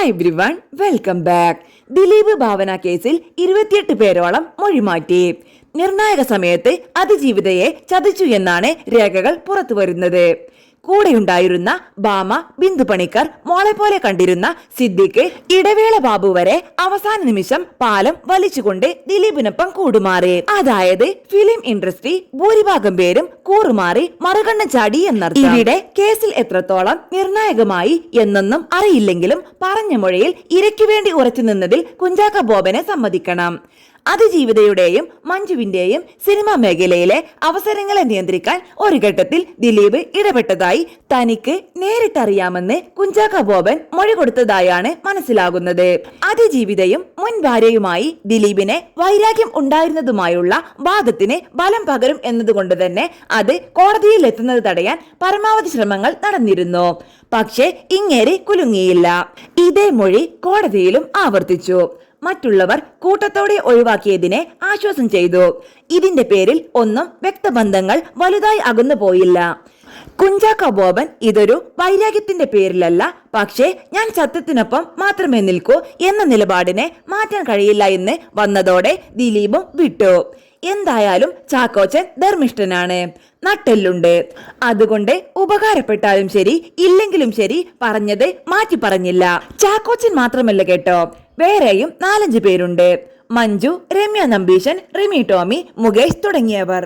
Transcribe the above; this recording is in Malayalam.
Hi everyone, welcome back. Dileep Bhavana കേസിൽ 28 പേരോളം മൊഴിമാറ്റി. നിർണായക സമയത്ത് അതിജീവിതയെ ചതിച്ചു എന്നാണ് രേഖകൾ പുറത്തുവരുന്നത്. കൂടെയുണ്ടായിരുന്ന ബാമ, ബിന്ദു പണിക്കർ, മോളെ പോലെ കണ്ടിരുന്ന സിദ്ദിഖ്, ഇടവേള ബാബു വരെ അവസാന നിമിഷം പാലം വലിച്ചുകൊണ്ട് ദിലീപിനൊപ്പം കൂടുമാറി. അതായത് ഫിലിം ഇൻഡസ്ട്രി ഭൂരിഭാഗം പേരും കൂറുമാറി മറുകണ്ണം ചാടി എന്നർത്ഥം. ഇവിടെ കേസിൽ എത്രത്തോളം നിർണായകമായി എന്നൊന്നും അറിയില്ലെങ്കിലും പറഞ്ഞ മൊഴിയിൽ ഇരയ്ക്കു വേണ്ടി ഉറച്ചു നിന്നതിൽ കുഞ്ചാക്ക ബോബനെ സമ്മതിക്കണം. അതിജീവിതയുടെയും മഞ്ജുവിന്റെയും സിനിമാ മേഖലയിലെ അവസരങ്ങളെ നിയന്ത്രിക്കാൻ ഒരു ഘട്ടത്തിൽ ദിലീപ് ഇടപെട്ടതായി തനിക്ക് നേരിട്ടറിയാമെന്ന് കുഞ്ചാക്ക ബോബൻ മൊഴി കൊടുത്തതായാണ് മനസ്സിലാകുന്നത്. അതിജീവിതയും മുൻ ഭാര്യയുമായി ദിലീപിനെ വൈരാഗ്യം ഉണ്ടായിരുന്നതുമായുള്ള വാദത്തിന് ബലം പകരും എന്നതുകൊണ്ട് തന്നെ അത് കോടതിയിൽ എത്തുന്നത് തടയാൻ പരമാവധി ശ്രമങ്ങൾ നടന്നിരുന്നു. പക്ഷേ ഇങ്ങേരെ കുലുങ്ങിയില്ല. ഇതേ മൊഴി കോടതിയിലും ആവർത്തിച്ചു. മറ്റുള്ളവർ കൂട്ടത്തോടെ ഒഴിവാക്കിയതിനെ ആശ്വാസം ചെയ്തു. ഇതിന്റെ പേരിൽ ഒന്നും വ്യക്തബന്ധങ്ങൾ വലുതായി അകന്നു പോയില്ല. കുഞ്ചാക്ക ബോബൻ ഇതൊരു വൈരാഗ്യത്തിന്റെ പേരിലല്ല, പക്ഷേ ഞാൻ സത്യത്തിനൊപ്പം മാത്രമേ നിൽക്കൂ എന്ന നിലപാടിനെ മാറ്റാൻ കഴിയില്ല എന്ന് വന്നതോടെ ദിലീപും വിട്ടു. എന്തായാലും ചാക്കോച്ചൻ ധർമ്മിഷ്ഠനാണ്, നട്ടെല്ലുണ്ട്. അതുകൊണ്ട് ഉപകാരപ്പെട്ടാലും ശരി ഇല്ലെങ്കിലും ശരി പറഞ്ഞത് മാറ്റി പറഞ്ഞില്ല. ചാക്കോച്ചൻ മാത്രമല്ല കേട്ടോ, വേറെയും 4-5 പേരുണ്ട്. മഞ്ജു, രമ്യ നമ്പീശൻ, റിമി ടോമി, മുകേഷ് തുടങ്ങിയവർ.